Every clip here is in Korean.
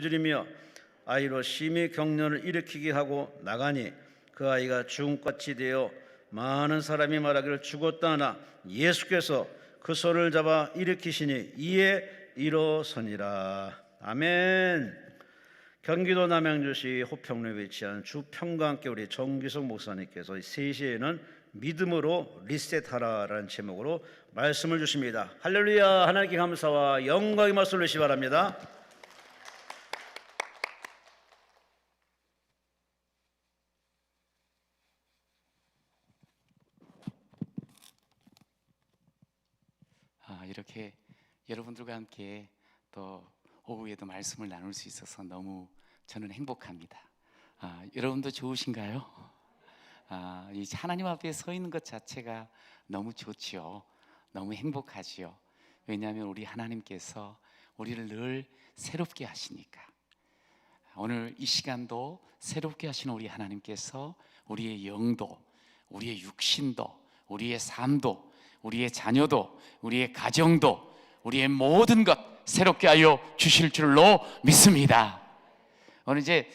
줄이며 아이로 심히 경련을 일으키게 하고 나가니 그 아이가 죽음같이 되어 많은 사람이 말하기를 죽었다 하나 예수께서 그 손을 잡아 일으키시니 이에 일어서니라. 아멘. 경기도 남양주시 호평로에 위치한 주평강교회 우리 정기석 목사님께서 3시에는 믿음으로 리셋하라라는 제목으로 말씀을 주십니다. 할렐루야. 하나님께 감사와 영광의 말씀을 주시기 바랍니다. 이렇게 여러분들과 함께 또 오후에도 말씀을 나눌 수 있어서 너무 저는 행복합니다. 여러분도 좋으신가요? 이 하나님 앞에 서 있는 것 자체가 너무 좋지요. 너무 행복하지요. 왜냐하면 우리 하나님께서 우리를 늘 새롭게 하시니까. 오늘 이 시간도 새롭게 하시는 우리 하나님께서 우리의 영도, 우리의 육신도, 우리의 삶도, 우리의 자녀도, 우리의 가정도, 우리의 모든 것 새롭게 하여 주실 줄로 믿습니다. 오늘 이제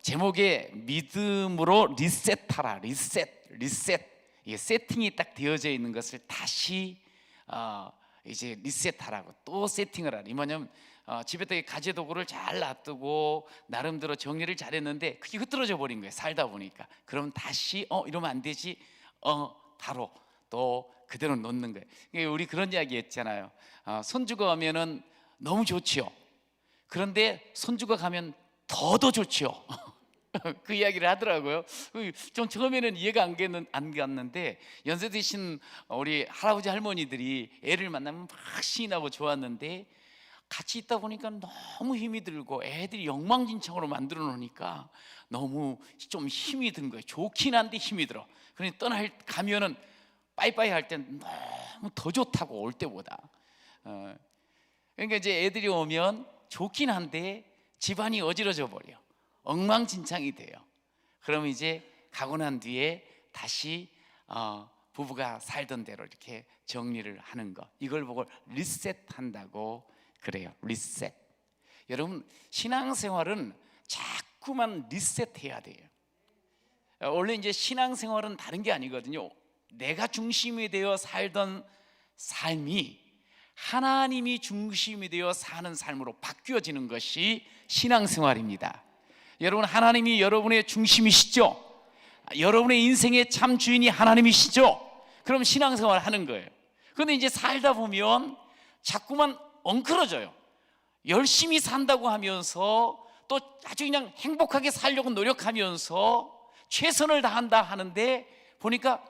제목에 믿음으로 리셋하라. 리셋. 이게 세팅이 딱 되어져 있는 것을 다시 이제 리셋하라고, 또 세팅을 하라. 이 뭐냐면 집에다 가재도구를 잘 놔두고 나름대로 정리를 잘했는데 그게 흐트러져 버린 거예요. 살다 보니까. 그럼 다시 이러면 안 되지. 바로 또 그대로 놓는 거예요. 우리 그런 이야기 했잖아요. 손주가 오면은 너무 좋지요. 그런데 손주가 가면 더 좋지요. 그 이야기를 하더라고요. 좀 처음에는 이해가 안 갔는데 연세 드신 우리 할아버지 할머니들이 애를 만나면 막 신이 나고 좋았는데 같이 있다 보니까 너무 힘이 들고 애들이 엉망진창으로 만들어 놓으니까 너무 좀 힘이 든 거예요. 좋긴 한데 힘이 들어. 그러니 가면은 빠이빠이 할 땐 너무 더 좋다고, 올 때보다. 그러니까 이제 애들이 오면 좋긴 한데 집안이 어지러져 버려. 엉망진창이 돼요. 그러면 이제 가고 난 뒤에 다시 부부가 살던 대로 이렇게 정리를 하는 거, 이걸 보고 리셋한다고 그래요. 리셋. 여러분, 신앙생활은 자꾸만 리셋해야 돼요. 원래 이제 신앙생활은 다른 게 아니거든요. 내가 중심이 되어 살던 삶이 하나님이 중심이 되어 사는 삶으로 바뀌어지는 것이 신앙생활입니다. 여러분, 하나님이 여러분의 중심이시죠? 여러분의 인생의 참 주인이 하나님이시죠? 그럼 신앙생활 하는 거예요. 그런데 이제 살다 보면 자꾸만 엉클어져요. 열심히 산다고 하면서 또 아주 그냥 행복하게 살려고 노력하면서 최선을 다한다 하는데 보니까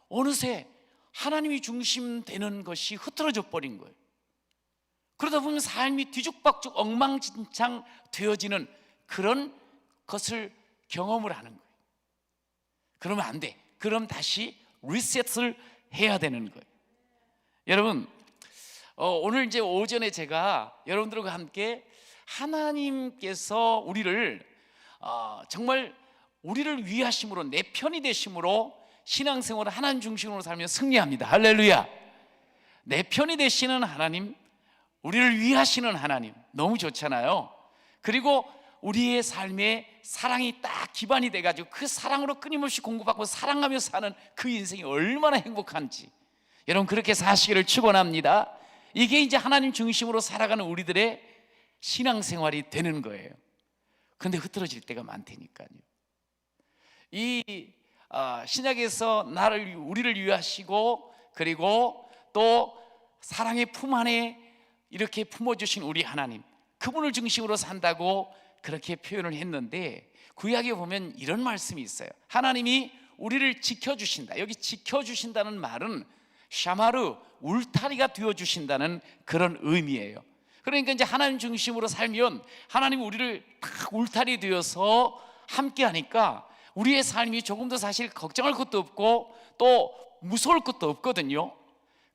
어느새 하나님이 중심되는 것이 흐트러져 버린 거예요. 그러다 보면 삶이 뒤죽박죽 엉망진창 되어지는 그런 것을 경험을 하는 거예요. 그러면 안 돼. 그럼 다시 리셋을 해야 되는 거예요. 여러분, 오늘 이제 오전에 제가 여러분들과 함께 하나님께서 우리를 정말 우리를 위하심으로, 내 편이 되심으로 신앙생활을 하나님 중심으로 살면 승리합니다. 할렐루야. 내 편이 되시는 하나님, 우리를 위하시는 하나님, 너무 좋잖아요. 그리고 우리의 삶에 사랑이 딱 기반이 돼가지고 그 사랑으로 끊임없이 공급받고 사랑하며 사는 그 인생이 얼마나 행복한지, 여러분 그렇게 사시기를 축원합니다. 이게 이제 하나님 중심으로 살아가는 우리들의 신앙생활이 되는 거예요. 그런데 흐트러질 때가 많다니까요. 이 신약에서 우리를 위하시고 그리고 또 사랑의 품 안에 이렇게 품어주신 우리 하나님, 그분을 중심으로 산다고 그렇게 표현을 했는데 구약에 보면 이런 말씀이 있어요. 하나님이 우리를 지켜주신다. 여기 지켜주신다는 말은 샤마르, 울타리가 되어주신다는 그런 의미예요. 그러니까 이제 하나님 중심으로 살면 하나님이 우리를 딱 울타리 되어서 함께 하니까 우리의 삶이 조금 더 사실 걱정할 것도 없고 또 무서울 것도 없거든요.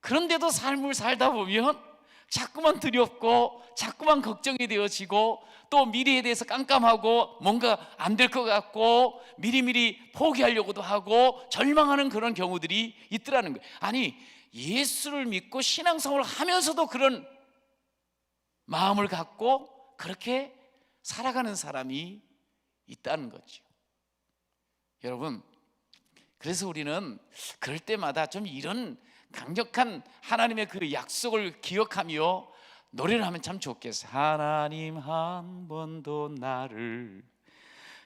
그런데도 삶을 살다 보면 자꾸만 두렵고 자꾸만 걱정이 되어지고 또 미래에 대해서 깜깜하고 뭔가 안 될 것 같고 미리미리 포기하려고도 하고 절망하는 그런 경우들이 있더라는 거예요. 아니, 예수를 믿고 신앙생활을 하면서도 그런 마음을 갖고 그렇게 살아가는 사람이 있다는 거죠. 여러분, 그래서 우리는 그럴 때마다 좀 이런 강력한 하나님의 그 약속을 기억하며 노래를 하면 참 좋겠어요. 하나님 한 번도 나를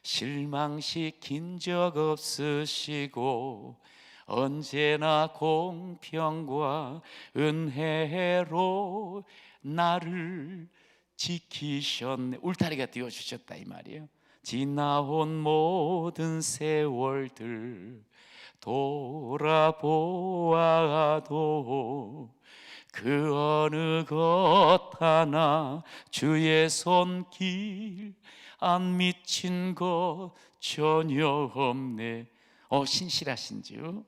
실망시킨 적 없으시고 언제나 공평과 은혜로 나를 지키셨네. 울타리가 되어주셨다 이 말이에요. 지나온 모든 세월들 돌아보아도 그 어느 것 하나 주의 손길 안 미친 것 전혀 없네. 신실하신 주,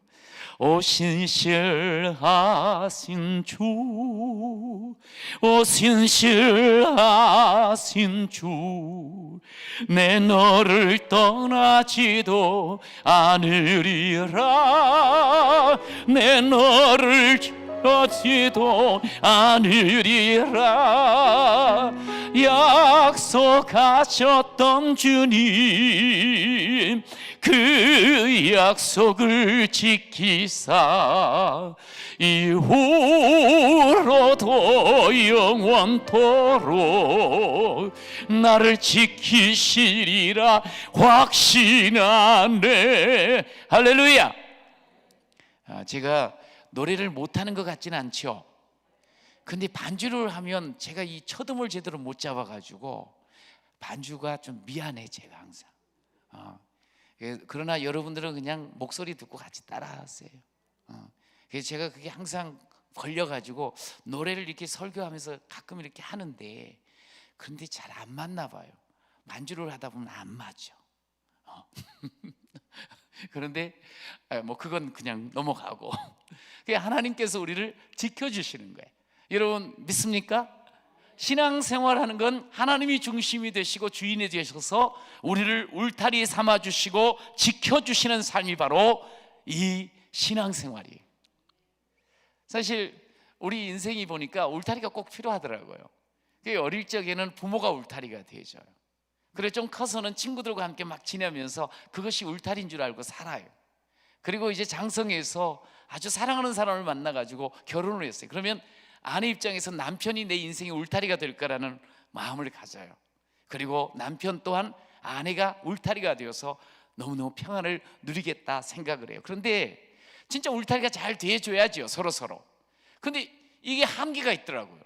신실하신 주, 신실하신 주, 내 너를 떠나지도 않으리라. 내 너를 떠나지도 않으리라. 약속하셨던 주님, 그 약속을 지키사 이후로도 영원토록 나를 지키시리라 확신하네. 할렐루야. 제가 노래를 못하는 것 같지는 않죠. 근데 반주를 하면 제가 이 첫음을 제대로 못 잡아가지고 반주가 좀 미안해. 제가 항상 그러나 여러분들은 그냥 목소리 듣고 같이 따라하세요. 그래서 제가 그게 항상 걸려가지고 노래를 이렇게 설교하면서 가끔 이렇게 하는데 그런데 잘 안 맞나 봐요. 반주를 하다 보면 안 맞죠. 그런데 뭐 그건 그냥 넘어가고 하나님께서 우리를 지켜주시는 거예요. 여러분 믿습니까? 신앙생활하는 건 하나님이 중심이 되시고 주인이 되셔서 우리를 울타리 삼아주시고 지켜주시는 삶이 바로 이 신앙생활이에요. 사실 우리 인생이 보니까 울타리가 꼭 필요하더라고요. 어릴 적에는 부모가 울타리가 되죠. 그래 좀 커서는 친구들과 함께 막 지내면서 그것이 울타리인 줄 알고 살아요. 그리고 이제 장성해서 아주 사랑하는 사람을 만나가지고 결혼을 했어요. 그러면 아내 입장에서 남편이 내 인생의 울타리가 될 거라는 마음을 가져요. 그리고 남편 또한 아내가 울타리가 되어서 너무너무 평안을 누리겠다 생각을 해요. 그런데 진짜 울타리가 잘 돼줘야죠, 서로. 그런데 이게 한계가 있더라고요.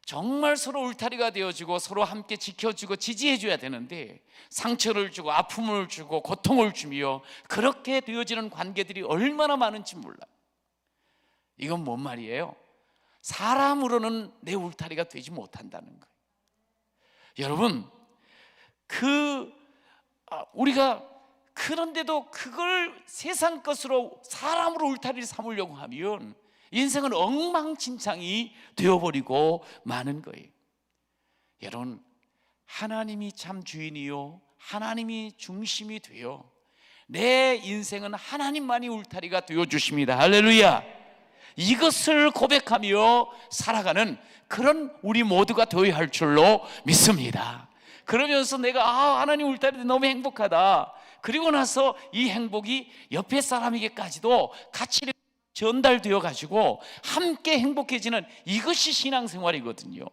정말 서로 울타리가 되어주고 서로 함께 지켜주고 지지해줘야 되는데 상처를 주고 아픔을 주고 고통을 주며 그렇게 되어지는 관계들이 얼마나 많은지 몰라요. 이건 뭔 말이에요? 사람으로는 내 울타리가 되지 못한다는 거예요. 여러분, 우리가 그런데도 그걸 세상 것으로 사람으로 울타리를 삼으려고 하면 인생은 엉망진창이 되어버리고 마는 거예요. 여러분, 하나님이 참 주인이요 하나님이 중심이 되어 내 인생은 하나님만이 울타리가 되어주십니다. 할렐루야. 이것을 고백하며 살아가는 그런 우리 모두가 되어야 할 줄로 믿습니다. 그러면서 내가 하나님 울타리 너무 행복하다. 그리고 나서 이 행복이 옆에 사람에게까지도 같이 전달되어 가지고 함께 행복해지는 이것이 신앙생활이거든요.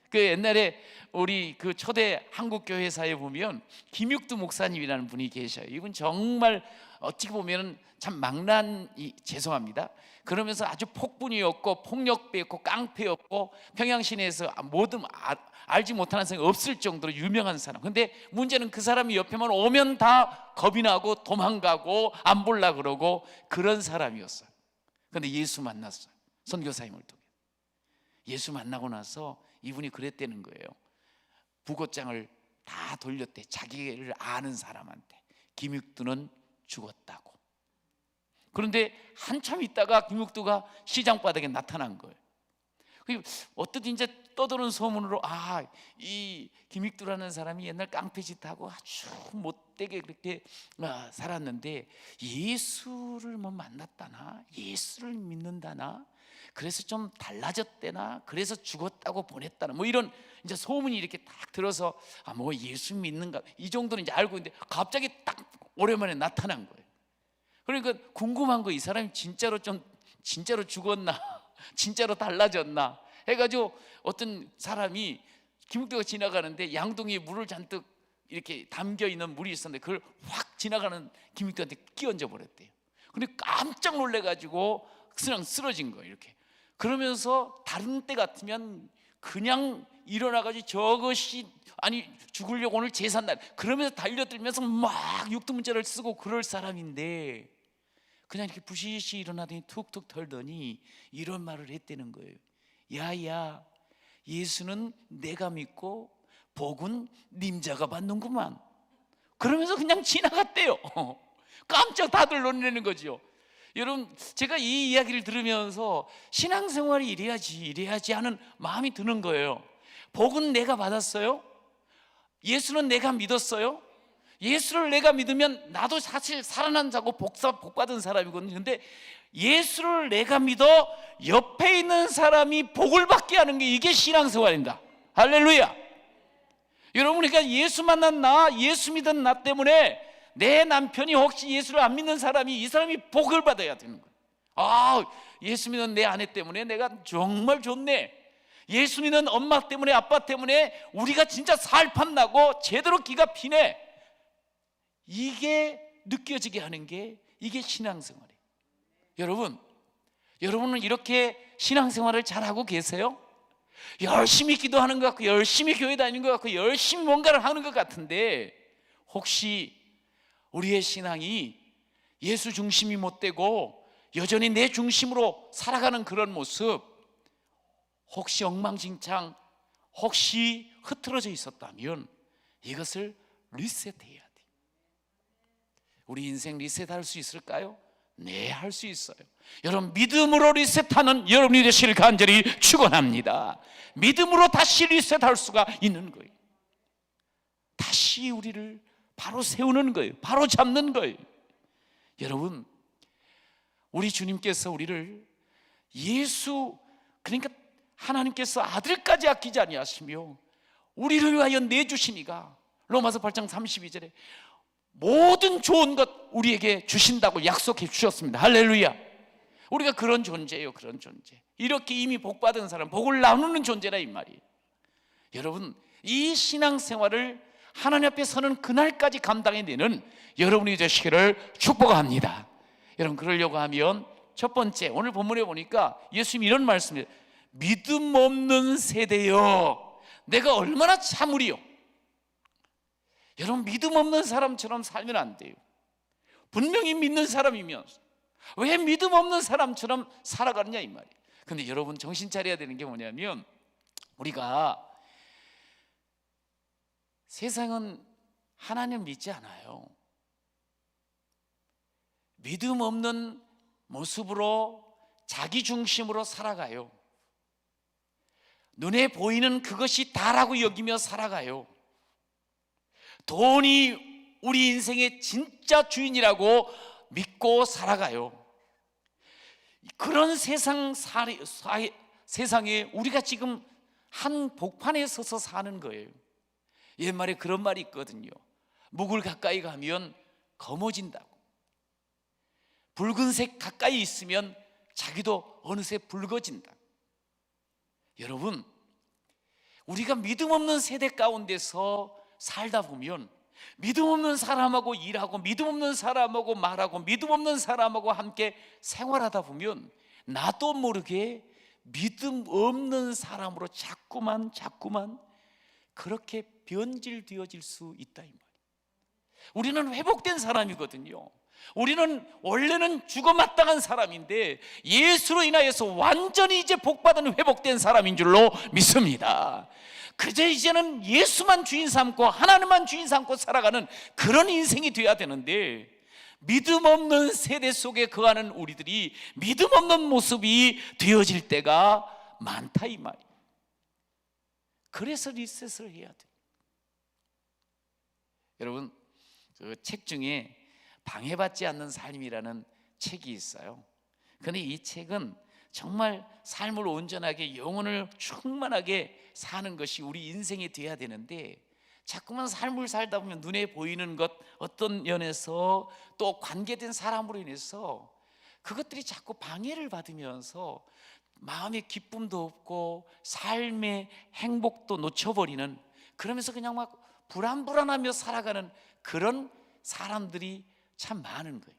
그 옛날에 우리 그 초대 한국교회사에 보면 김육두 목사님이라는 분이 계셔요. 이분 정말 어찌 보면 참 망난이 죄송합니다. 그러면서 아주 폭군이었고 폭력배였고 깡패였고 평양시내에서 모든 알지 못하는 사람이 없을 정도로 유명한 사람. 근데 문제는 그 사람이 옆에만 오면 다 겁이 나고 도망가고 안 볼라 그러고 그런 사람이었어요. 근데 예수 만났어요. 선교사님을 통해. 예수 만나고 나서 이분이 그랬다는 거예요. 부고장을 다 돌렸대. 자기를 아는 사람한테. 김육두는 죽었다고. 그런데 한참 있다가 김육두가 시장 바닥에 나타난 거예요. 어떻게 이제 떠도는 소문으로 이 김육두라는 사람이 옛날 깡패짓하고 아주 못되게 그렇게 살았는데 예수를 뭐 만났다나 예수를 믿는다나 그래서 좀 달라졌대나, 그래서 죽었다고 보냈다나, 뭐 이런 이제 소문이 이렇게 딱 들어서 뭐 예수 믿는가 이 정도는 이제 알고 있는데 갑자기 딱 오랜만에 나타난 거예요. 그러니까 궁금한 거, 이 사람이 진짜로 죽었나 진짜로 달라졌나 해가지고 어떤 사람이 김국도가 지나가는데 양동이에 물을 잔뜩 이렇게 담겨 있는 물이 있었는데 그걸 확 지나가는 김국도한테 끼얹어 버렸대요. 근데 깜짝 놀래가지고 그냥 쓰러진 거예요. 이렇게. 그러면서 다른 때 같으면 그냥 일어나가지고 저것이 아니 죽으려고 오늘 제삿날 그러면서 달려들면서 막 육두문자를 쓰고 그럴 사람인데 그냥 이렇게 부시시 일어나더니 툭툭 털더니 이런 말을 했다는 거예요. 야야, 예수는 내가 믿고 복은 님자가 받는구만. 그러면서 그냥 지나갔대요. 깜짝 다들 놀라는 거죠. 여러분, 제가 이 이야기를 들으면서 신앙생활이 이래야지 하는 마음이 드는 거예요. 복은 내가 받았어요? 예수는 내가 믿었어요? 예수를 내가 믿으면 나도 사실 살아난 자고 복 받은 사람이거든요. 근데 예수를 내가 믿어 옆에 있는 사람이 복을 받게 하는 게 이게 신앙생활입니다. 할렐루야. 여러분, 그러니까 예수 만난 나, 예수 믿은 나 때문에 내 남편이 혹시 예수를 안 믿는 사람이 이 사람이 복을 받아야 되는 거예요. 예수 믿는 내 아내 때문에 내가 정말 좋네. 예수 믿는 엄마 때문에 아빠 때문에 우리가 진짜 살판 나고 제대로 기가 피네. 이게 느껴지게 하는 게 이게 신앙생활이에요. 여러분은 이렇게 신앙생활을 잘하고 계세요? 열심히 기도하는 것 같고 열심히 교회 다니는 것 같고 열심히 뭔가를 하는 것 같은데 혹시 우리의 신앙이 예수 중심이 못 되고 여전히 내 중심으로 살아가는 그런 모습, 혹시 엉망진창, 혹시 흐트러져 있었다면 이것을 리셋해야 돼. 우리 인생 리셋할 수 있을까요? 네, 할 수 있어요. 여러분, 믿음으로 리셋하는 여러분이 되시길 간절히 축원합니다. 믿음으로 다시 리셋할 수가 있는 거예요. 다시 우리를 바로 세우는 거예요. 바로 잡는 거예요. 여러분, 우리 주님께서 우리를 그러니까 하나님께서 아들까지 아끼지 아니하시며 우리를 위하여 내주시니가 로마서 8장 32절에 모든 좋은 것 우리에게 주신다고 약속해 주셨습니다. 할렐루야. 우리가 그런 존재예요. 그런 존재. 이렇게 이미 복받은 사람, 복을 나누는 존재라 이 말이에요. 여러분, 이 신앙생활을 하나님 앞에 서는 그날까지 감당해내는 여러분이 되시기를 축복합니다. 여러분, 그러려고 하면 첫 번째, 오늘 본문에 보니까 예수님이 이런 말씀을 해요. 믿음 없는 세대여, 내가 얼마나 참으리요. 여러분, 믿음 없는 사람처럼 살면 안 돼요. 분명히 믿는 사람이면서 왜 믿음 없는 사람처럼 살아가느냐 이 말이에요. 근데 여러분, 정신 차려야 되는 게 뭐냐면 우리가 세상은 하나님 믿지 않아요. 믿음 없는 모습으로 자기 중심으로 살아가요. 눈에 보이는 그것이 다라고 여기며 살아가요. 돈이 우리 인생의 진짜 주인이라고 믿고 살아가요. 그런 세상에 우리가 지금 한 복판에 서서 사는 거예요. 옛말에 그런 말이 있거든요. 묵을 가까이 가면 검어진다고. 붉은색 가까이 있으면 자기도 어느새 붉어진다. 여러분, 우리가 믿음 없는 세대 가운데서 살다 보면 믿음 없는 사람하고 일하고 믿음 없는 사람하고 말하고 믿음 없는 사람하고 함께 생활하다 보면 나도 모르게 믿음 없는 사람으로 자꾸만 그렇게 변질되어질 수 있다 이 말이에요. 우리는 회복된 사람이거든요. 우리는 원래는 죽어마땅한 사람인데 예수로 인하여서 완전히 이제 복받은 회복된 사람인 줄로 믿습니다. 그저 이제는 예수만 주인 삼고 하나님만 주인 삼고 살아가는 그런 인생이 돼야 되는데 믿음 없는 세대 속에 거하는 우리들이 믿음 없는 모습이 되어질 때가 많다 이 말이에요. 그래서 리셋을 해야 돼요. 여러분, 그 책 중에 방해받지 않는 삶이라는 책이 있어요. 그런데 이 책은 정말 삶을 온전하게 영혼을 충만하게 사는 것이 우리 인생이 돼야 되는데, 자꾸만 삶을 살다 보면 눈에 보이는 것, 어떤 면에서 또 관계된 사람으로 인해서 그것들이 자꾸 방해를 받으면서 마음의 기쁨도 없고 삶의 행복도 놓쳐버리는, 그러면서 그냥 막 불안불안하며 살아가는 그런 사람들이 참 많은 거예요.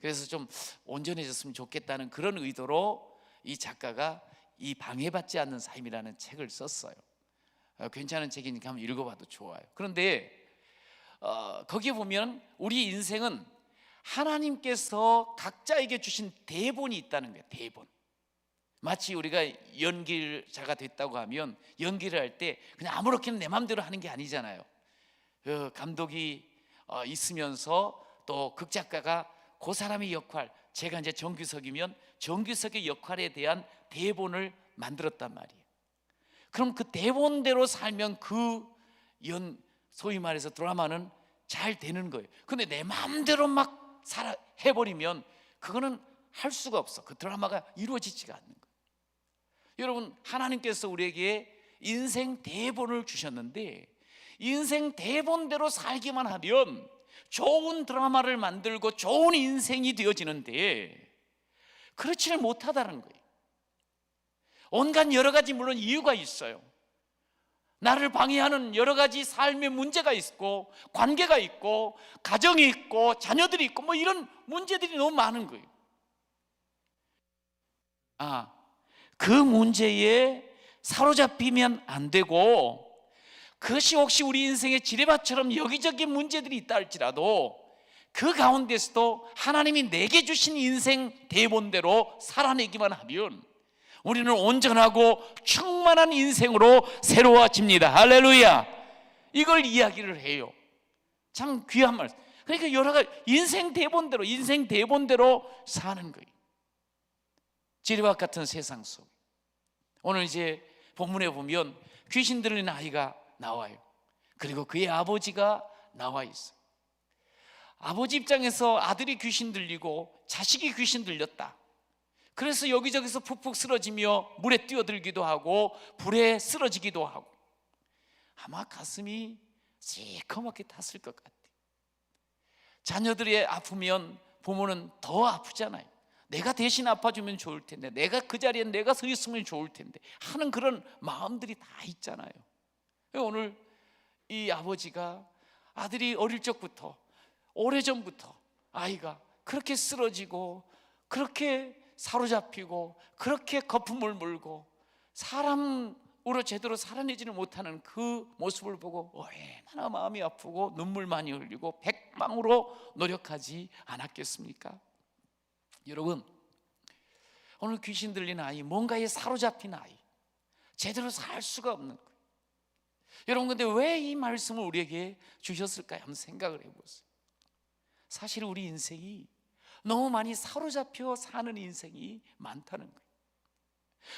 그래서 좀 온전해졌으면 좋겠다는 그런 의도로 이 작가가 이 방해받지 않는 삶이라는 책을 썼어요. 괜찮은 책이니까 한번 읽어봐도 좋아요. 그런데 거기에 보면 우리 인생은 하나님께서 각자에게 주신 대본이 있다는 거예요. 대본. 마치 우리가 연기자가 됐다고 하면 연기를 할 때 그냥 아무렇게나 내 마음대로 하는 게 아니잖아요. 감독이 있으면서 또 극작가가 그 사람의 역할, 제가 이제 정규석이면 정규석의 역할에 대한 대본을 만들었단 말이에요. 그럼 그 대본대로 살면 소위 말해서 드라마는 잘 되는 거예요. 근데 내 마음대로 막 해버리면 그거는 할 수가 없어. 그 드라마가 이루어지지가 않는 거예요. 여러분, 하나님께서 우리에게 인생 대본을 주셨는데 인생 대본대로 살기만 하면 좋은 드라마를 만들고 좋은 인생이 되어지는데 그렇지를 못하다는 거예요. 온갖 여러 가지 물론 이유가 있어요. 나를 방해하는 여러 가지 삶의 문제가 있고 관계가 있고 가정이 있고 자녀들이 있고 뭐 이런 문제들이 너무 많은 거예요. 그 문제에 사로잡히면 안 되고, 그것이 혹시 우리 인생의 지뢰밭처럼 여기저기 문제들이 있다 할지라도 그 가운데서도 하나님이 내게 주신 인생 대본대로 살아내기만 하면 우리는 온전하고 충만한 인생으로 새로워집니다. 할렐루야. 이걸 이야기를 해요. 참 귀한 말. 그러니까 여러 가지 인생 대본대로 사는 거예요. 지뢰밭 같은 세상 속, 오늘 이제 본문에 보면 귀신 들린 아이가 나와요. 그리고 그의 아버지가 나와 있어요. 아버지 입장에서 아들이 귀신 들리고 자식이 귀신 들렸다. 그래서 여기저기서 푹푹 쓰러지며 물에 뛰어들기도 하고 불에 쓰러지기도 하고 아마 가슴이 시커멓게 탔을 것 같아요. 자녀들이 아프면 부모는 더 아프잖아요. 내가 대신 아파주면 좋을 텐데, 내가 그 자리에 내가 서 있으면 좋을 텐데 하는 그런 마음들이 다 있잖아요. 오늘 이 아버지가 아들이 어릴 적부터, 오래전부터 아이가 그렇게 쓰러지고 그렇게 사로잡히고 그렇게 거품을 물고 사람으로 제대로 살아내지는 못하는 그 모습을 보고 얼마나 마음이 아프고 눈물 많이 흘리고 백방으로 노력하지 않았겠습니까? 여러분, 오늘 귀신 들린 아이, 뭔가에 사로잡힌 아이, 제대로 살 수가 없는 거예요. 여러분, 근데 왜 이 말씀을 우리에게 주셨을까요? 한번 생각을 해보세요. 사실 우리 인생이 너무 많이 사로잡혀 사는 인생이 많다는 거예요.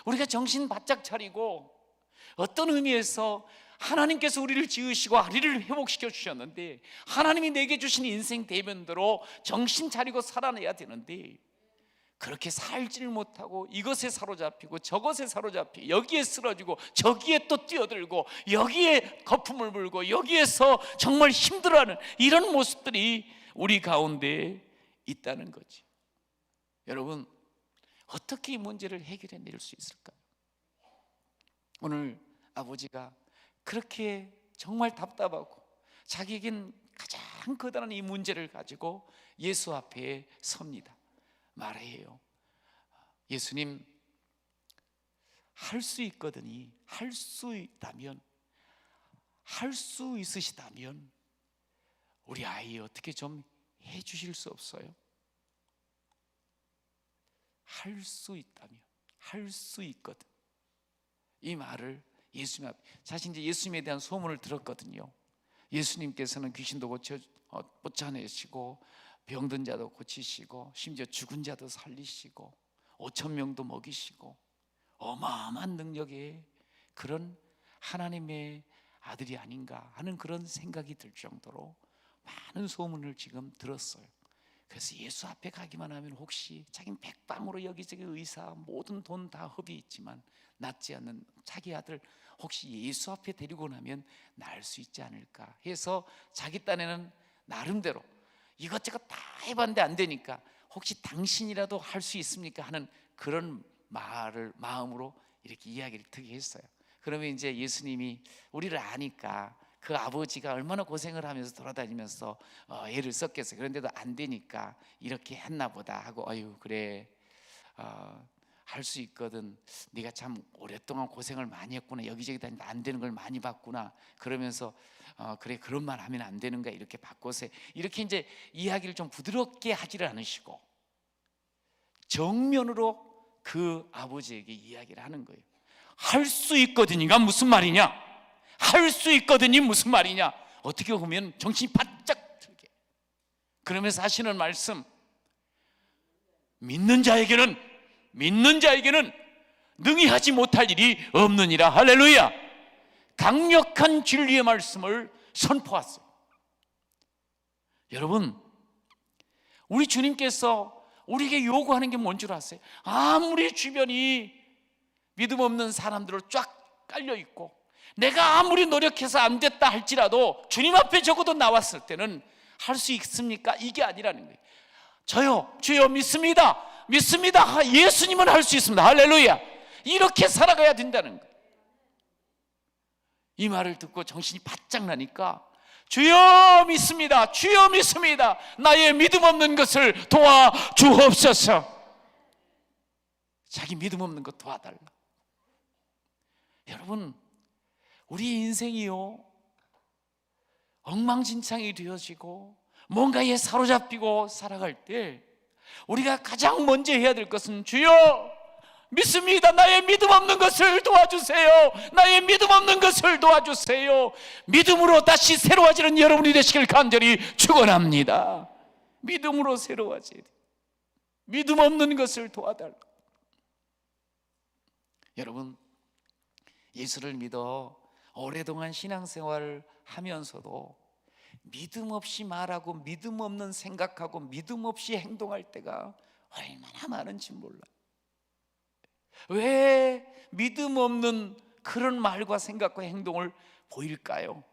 우리가 정신 바짝 차리고 어떤 의미에서 하나님께서 우리를 지으시고 아리를 회복시켜 주셨는데 하나님이 내게 주신 인생 대변대로 정신 차리고 살아내야 되는데 그렇게 살지를 못하고 이것에 사로잡히고 저것에 사로잡히고 여기에 쓰러지고 저기에 또 뛰어들고 여기에 거품을 불고 여기에서 정말 힘들어하는 이런 모습들이 우리 가운데 있다는 거지. 여러분, 어떻게 이 문제를 해결해낼 수 있을까요? 오늘 아버지가 그렇게 정말 답답하고 자기에겐 가장 커다란 이 문제를 가지고 예수 앞에 섭니다. 말해요. 예수님, 할 수 있거든요. 할 수 있다면, 할 수 있으시다면 우리 아이 어떻게 좀 해주실 수 없어요? 할 수 있다면, 할 수 있거든. 이 말을 예수님 앞에, 사실 이제 예수님에 대한 소문을 들었거든요. 예수님께서는 귀신도 쫓아내시고 병든 자도 고치시고 심지어 죽은 자도 살리시고 5,000명도 먹이시고 어마어마한 능력의 그런 하나님의 아들이 아닌가 하는 그런 생각이 들 정도로 많은 소문을 지금 들었어요. 그래서 예수 앞에 가기만 하면 혹시 자기는 백방으로 여기저기 의사 모든 돈 다 허비했지만 낫지 않는 자기 아들 혹시 예수 앞에 데리고 나면 나을 수 있지 않을까 해서 자기 딴에는 나름대로 이것저것 다 해봤는데 안 되니까 혹시 당신이라도 할 수 있습니까 하는 그런 마음으로 이렇게 이야기를 듣게 했어요. 그러면 이제 예수님이 우리를 아니까 그 아버지가 얼마나 고생을 하면서 돌아다니면서 애를 썼겠어요. 그런데도 안 되니까 이렇게 했나 보다 하고 아유 그래 할 수 있거든. 네가 참 오랫동안 고생을 많이 했구나. 여기저기 다니는데 안 되는 걸 많이 봤구나. 그러면서 그래 그런 말 하면 안 되는가 이렇게 바꿔서 이렇게 이제 이야기를 좀 부드럽게 하지를 않으시고 정면으로 그 아버지에게 이야기를 하는 거예요. 할 수 있거든이가 무슨 말이냐? 할 수 있거든이 무슨 말이냐? 어떻게 보면 정신이 바짝 들게. 그러면서 하시는 말씀, 믿는 자에게는 능히 하지 못할 일이 없느니라. 할렐루야. 강력한 진리의 말씀을 선포하세요. 여러분, 우리 주님께서 우리에게 요구하는 게 뭔 줄 아세요? 아무리 주변이 믿음 없는 사람들로 쫙 깔려 있고 내가 아무리 노력해서 안 됐다 할지라도 주님 앞에 적어도 나왔을 때는 할 수 있습니까? 이게 아니라는 거예요. 저요 주여 믿습니다. 예수님은 할 수 있습니다. 할렐루야. 이렇게 살아가야 된다는 거예요. 이 말을 듣고 정신이 바짝 나니까 주여 믿습니다. 나의 믿음 없는 것을 도와주옵소서. 자기 믿음 없는 것 도와달라. 여러분, 우리 인생이요 엉망진창이 되어지고 뭔가에 사로잡히고 살아갈 때 우리가 가장 먼저 해야 될 것은 주여 믿습니다. 나의 믿음 없는 것을 도와주세요. 믿음으로 다시 새로워지는 여러분이 되시길 간절히 축원합니다. 믿음으로 새로워져야 돼요. 믿음 없는 것을 도와달라. 여러분, 예수를 믿어 오랫동안 신앙생활을 하면서도 믿음 없이 말하고 믿음 없는 생각하고 믿음 없이 행동할 때가 얼마나 많은지 몰라. 왜 믿음 없는 그런 말과 생각과 행동을 보일까요?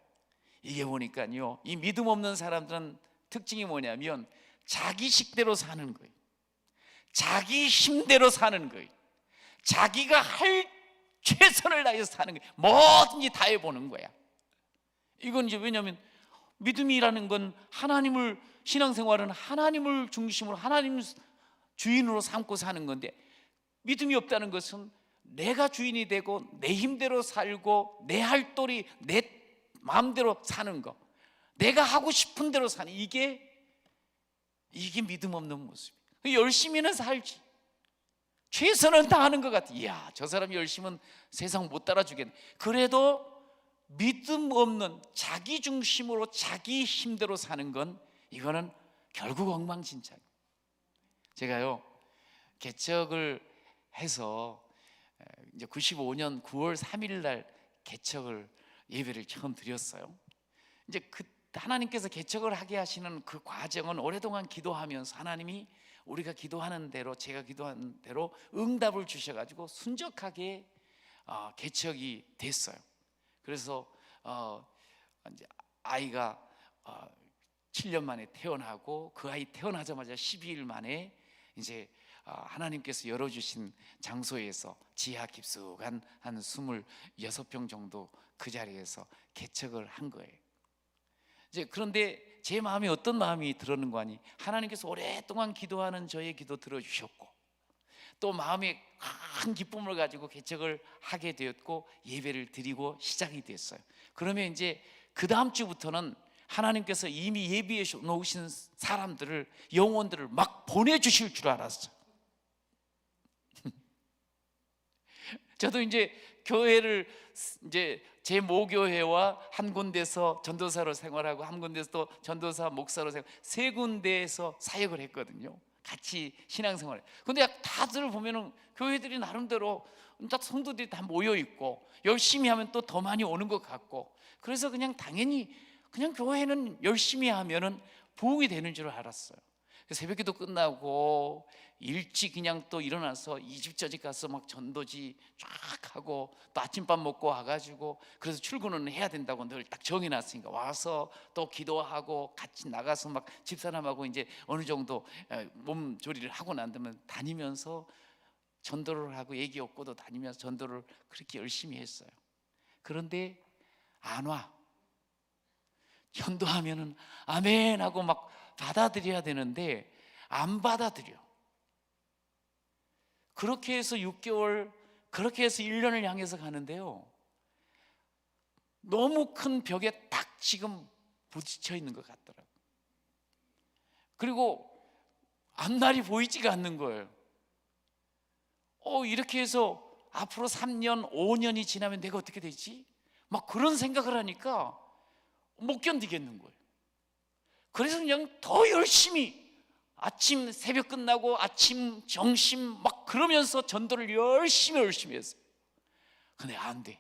이게 보니까요, 이 믿음 없는 사람들은 특징이 뭐냐면 자기 식대로 사는 거예요. 자기 힘대로 사는 거예요. 자기가 할 최선을 다해서 사는 거예요. 뭐든지 다 해보는 거야. 이건 이제 왜냐하면 믿음이라는 건 신앙생활은 하나님을 중심으로 하나님 주인으로 삼고 사는 건데 믿음이 없다는 것은 내가 주인이 되고 내 힘대로 살고 내 할도리 내 마음대로 사는 거, 내가 하고 싶은 대로 사는 이게 믿음 없는 모습이에요. 열심히는 살지, 최선은 다하는 것 같아. 이야, 저 사람이 열심은 세상 못 따라주겠네. 그래도 믿음 없는 자기 중심으로 자기 힘대로 사는 건 이거는 결국 엉망진창이에요. 제가요 개척을 해서 이제 95년 9월 3일 날 개척을 예배를 처음 드렸어요. 이제 하나님께서 개척을 하게 하시는 그 과정은 오랫동안 기도하면서 하나님이 우리가 기도하는 대로 제가 기도하는 대로 응답을 주셔가지고 순적하게 개척이 됐어요. 그래서 이제 아이가 7년 만에 태어나고 그 아이 태어나자마자 12일 만에 이제 하나님께서 열어주신 장소에서 지하 깊숙한 한 26평 정도 그 자리에서 개척을 한 거예요. 이제 그런데 제 마음에 어떤 마음이 들었는 거 아니? 하나님께서 오랫동안 기도하는 저의 기도 들어주셨고 또 마음에 큰 기쁨을 가지고 개척을 하게 되었고 예배를 드리고 시작이 됐어요. 그러면 이제 그 다음 주부터는 하나님께서 이미 예비해 놓으신 사람들을, 영혼들을 막 보내주실 줄 알았어요. 저도 이제 교회를 이제 제 모교회와 한 군데서 전도사로 생활하고 한 군데서 또 전도사 목사로 세 군데에서 사역을 했거든요. 같이 신앙생활을. 근데 다들 보면은 교회들이 나름대로 다 성도들이 다 모여 있고 열심히 하면 또 더 많이 오는 것 같고, 그래서 그냥 당연히 그냥 교회는 열심히 하면은 부흥이 되는 줄 알았어요. 새벽기도 끝나고 일찍 그냥 또 일어나서 이집 저집 가서 막 전도지 쫙 하고 또 아침밥 먹고 와가지고, 그래서 출근은 해야 된다고 늘 딱 정해놨으니까 와서 또 기도하고 같이 나가서 막 집사람하고 이제 어느 정도 몸조리를 하고 난 다음에 다니면서 전도를 하고, 애기 업고도 다니면서 전도를 그렇게 열심히 했어요. 그런데 안 와. 전도하면은 아멘 하고 막 받아들여야 되는데 안 받아들여. 그렇게 해서 6개월, 그렇게 해서 1년을 향해서 가는데요, 너무 큰 벽에 딱 지금 부딪혀 있는 것 같더라고요. 그리고 앞날이 보이지가 않는 거예요. 이렇게 해서 앞으로 3년, 5년이 지나면 내가 어떻게 되지? 막 그런 생각을 하니까 못 견디겠는 거예요. 그래서 그냥 더 열심히 아침 새벽 끝나고 아침 점심 막 그러면서 전도를 열심히 했어요. 근데 안 돼.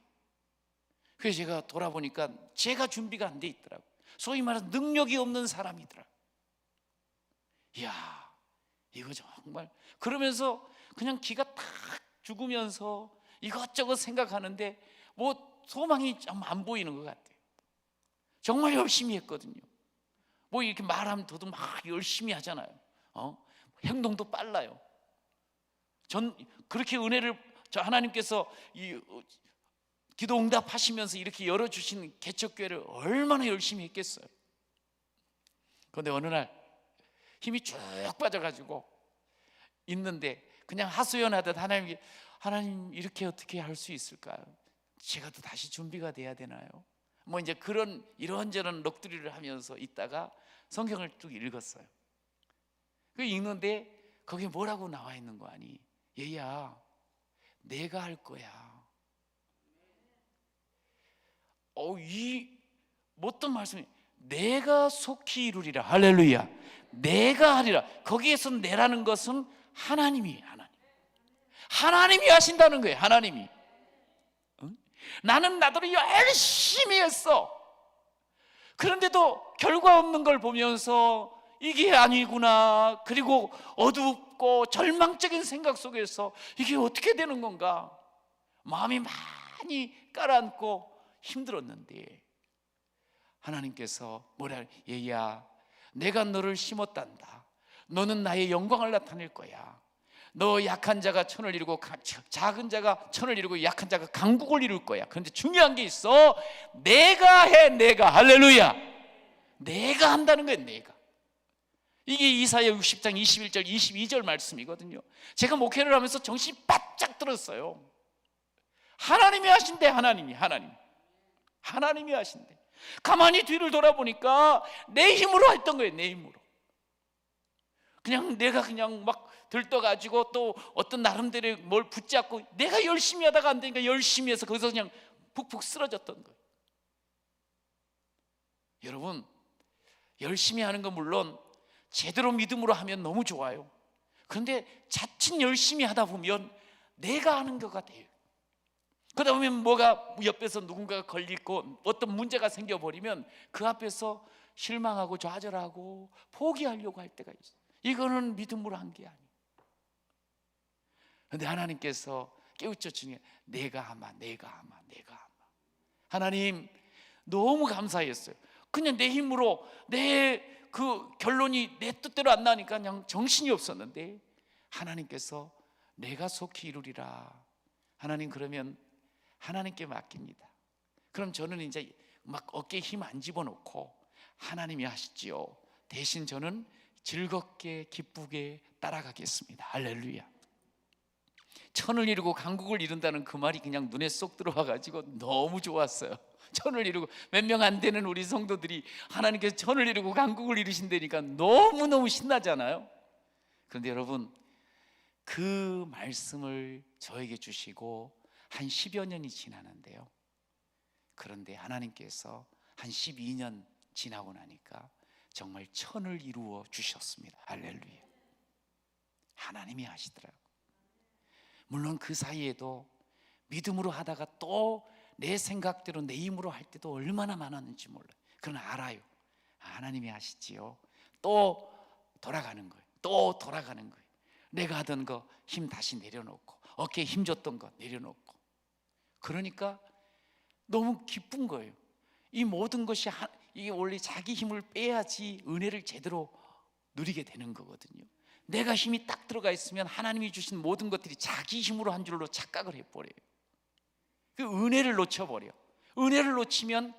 그래서 제가 돌아보니까 제가 준비가 안 돼 있더라고요. 소위 말해서 능력이 없는 사람이더라고요. 이야, 이거 정말. 그러면서 그냥 기가 탁 죽으면서 이것저것 생각하는데 뭐 소망이 좀 안 보이는 것 같아요. 정말 열심히 했거든요. 뭐 이렇게 말하면 저도 막 열심히 하잖아요. 행동도 빨라요. 전 그렇게 은혜를 하나님께서 기도 응답하시면서 이렇게 열어주신 개척교회를 얼마나 열심히 했겠어요. 그런데 어느 날 힘이 쭉 빠져가지고 있는데 그냥 하소연하듯 하나님 이렇게 어떻게 할 수 있을까요? 제가 또 다시 준비가 돼야 되나요? 뭐 이제 그런 이런저런 넋두리를 하면서 있다가 성경을 쭉 읽었어요. 그 읽는데 거기에 뭐라고 나와 있는 거 아니? 얘야, 내가 할 거야. 이 어떤 말씀이, 내가 속히 이루리라. 할렐루야. 내가 하리라. 거기에서 내라는 것은 하나님이 하나님이 하신다는 거예요. 하나님이. 나는 나더러 열심히 했어. 그런데도 결과 없는 걸 보면서 이게 아니구나, 그리고 어둡고 절망적인 생각 속에서 이게 어떻게 되는 건가, 마음이 많이 가라앉고 힘들었는데 하나님께서 뭐라, 얘야, 내가 너를 심었단다. 너는 나의 영광을 나타낼 거야. 너 약한 자가 천을 이루고 작은 자가 천을 이루고 약한 자가 강국을 이룰 거야. 그런데 중요한 게 있어. 내가 해. 내가. 할렐루야. 내가 한다는 거예요. 내가. 이게 이사야 60장 21절 22절 말씀이거든요. 제가 목회를 하면서 정신이 바짝 들었어요. 하나님이 하신대. 하나님이 하신대. 가만히 뒤를 돌아보니까 내 힘으로 했던 거예요. 내 힘으로. 그냥 내가 그냥 막 들떠가지고 또 어떤 나름대로 뭘 붙잡고 내가 열심히 하다가 안 되니까 열심히 해서 거기서 그냥 푹푹 쓰러졌던 거예요. 여러분, 열심히 하는 건 물론 제대로 믿음으로 하면 너무 좋아요. 그런데 자칫 열심히 하다 보면 내가 하는 것가 돼요. 그러다 보면 뭐가 옆에서 누군가가 걸리고 어떤 문제가 생겨버리면 그 앞에서 실망하고 좌절하고 포기하려고 할 때가 있어요. 이거는 믿음으로 한 게 아니에요. 그런데 하나님께서 깨우쳐 주니 내가 하마. 하나님 너무 감사했어요. 그냥 내 힘으로 내 그 결론이 내 뜻대로 안 나니까 그냥 정신이 없었는데 하나님께서 내가 속히 이루리라. 하나님, 그러면 하나님께 맡깁니다. 그럼 저는 이제 막 어깨에 힘 안 집어넣고 하나님이 하시지요. 대신 저는 즐겁게 기쁘게 따라가겠습니다. 할렐루야. 천을 이루고 강국을 이룬다는 그 말이 그냥 눈에 쏙 들어와가지고 너무 좋았어요. 천을 이루고, 몇 명 안 되는 우리 성도들이 하나님께서 천을 이루고 강국을 이루신다니까 너무너무 신나잖아요. 그런데 여러분, 그 말씀을 저에게 주시고 한 10여 년이 지나는데요, 그런데 하나님께서 한 12년 지나고 나니까 정말 천을 이루어 주셨습니다. 할렐루야. 하나님이 하시더라고요. 물론 그 사이에도 믿음으로 하다가 또 내 생각대로 내 힘으로 할 때도 얼마나 많았는지 몰라요. 그러나 알아요. 하나님이 하시지요. 또 돌아가는 거예요. 또 돌아가는 거예요. 내가 하던 거 힘 다시 내려놓고, 어깨에 힘 줬던 거 내려놓고. 그러니까 너무 기쁜 거예요. 이 모든 것이 이게 원래 자기 힘을 빼야지 은혜를 제대로 누리게 되는 거거든요. 내가 힘이 딱 들어가 있으면 하나님이 주신 모든 것들이 자기 힘으로 한 줄로 착각을 해버려요. 그 은혜를 놓쳐버려. 은혜를 놓치면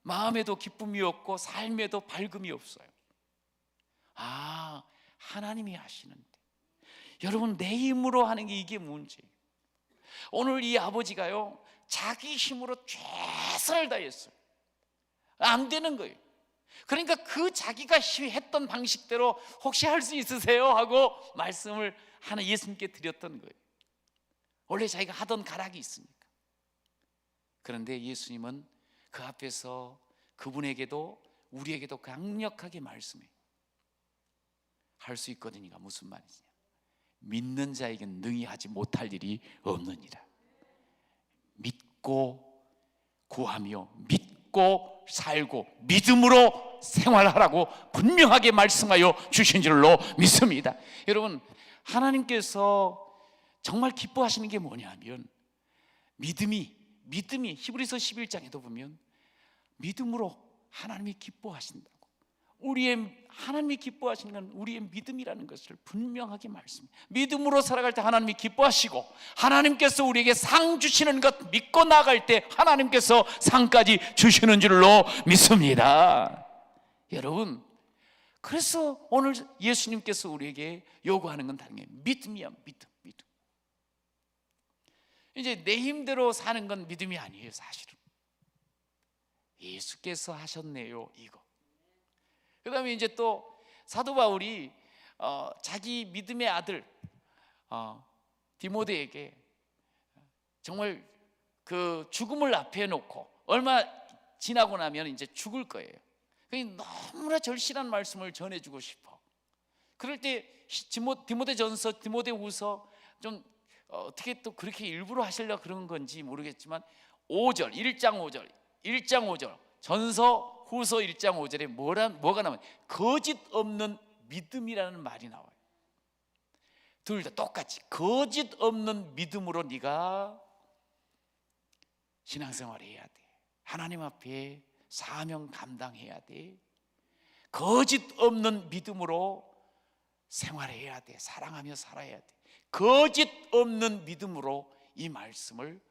마음에도 기쁨이 없고 삶에도 밝음이 없어요. 아, 하나님이 하시는데. 여러분, 내 힘으로 하는 게 이게 문제예요. 오늘 이 아버지가요, 자기 힘으로 최선을 다했어요. 안 되는 거예요. 그러니까 그 자기가 했던 방식대로 혹시 할 수 있으세요? 하고 말씀을 하나 예수님께 드렸던 거예요. 원래 자기가 하던 가락이 있으니까. 그런데 예수님은 그 앞에서 그분에게도 우리에게도 강력하게 말씀해요. 할 수 있거든요. 무슨 말이냐? 믿는 자에겐 능히 하지 못할 일이 없느니라. 믿고 구하며 믿고 살고 믿음으로 생활하라고 분명하게 말씀하여 주신 줄로 믿습니다. 여러분, 하나님께서 정말 기뻐하시는 게 뭐냐면 믿음이 히브리서 11장에도 보면 믿음으로 하나님이 기뻐하신다고. 하나님이 기뻐하시는 건 우리의 믿음이라는 것을 분명하게 말씀해요. 믿음으로 살아갈 때 하나님이 기뻐하시고, 하나님께서 우리에게 상 주시는 것 믿고 나갈 때 하나님께서 상까지 주시는 줄로 믿습니다. 여러분, 그래서 오늘 예수님께서 우리에게 요구하는 건 다른 게 믿음이야. 믿음. 이제 내 힘대로 사는 건 믿음이 아니에요. 사실은 예수께서 하셨네요, 이거. 그 다음에 이제 또 사도 바울이 자기 믿음의 아들 디모데에게 정말 그 죽음을 앞에 놓고 얼마 지나고 나면 이제 죽을 거예요. 너무나 절실한 말씀을 전해주고 싶어. 그럴 때 디모데전서, 디모데후서 좀 어떻게 또 그렇게 일부러 하시려고 그런 건지 모르겠지만 5절, 1장 5절 전서 후서 1장 5절에 뭐가 나와요? 거짓 없는 믿음이라는 말이 나와요. 둘 다 똑같이 거짓 없는 믿음으로 네가 신앙생활 해야 돼. 하나님 앞에 사명 감당해야 돼. 거짓 없는 믿음으로 생활해야 돼. 사랑하며 살아야 돼. 거짓 없는 믿음으로 이 말씀을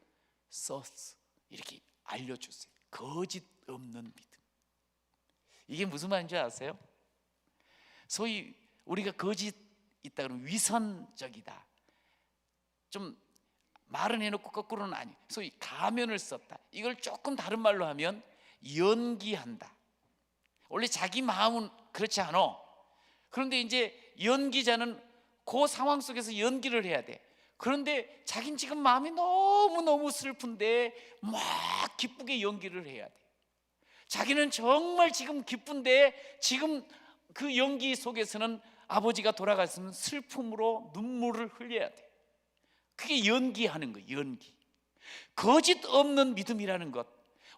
써서 이렇게 알려주세요. 거짓 없는 믿음. 이게 무슨 말인지 아세요? 소위 우리가 거짓 있다 그러면 위선적이다. 좀 말은 해놓고 거꾸로는 아니. 소위 가면을 썼다. 이걸 조금 다른 말로 하면 연기한다. 원래 자기 마음은 그렇지 않아. 그런데 이제 연기자는 그 상황 속에서 연기를 해야 돼. 그런데 자긴 지금 마음이 너무너무 슬픈데 막 기쁘게 연기를 해야 돼. 자기는 정말 지금 기쁜데 지금 그 연기 속에서는 아버지가 돌아갔으면 슬픔으로 눈물을 흘려야 돼. 그게 연기하는 거예요. 연기. 거짓 없는 믿음이라는 것.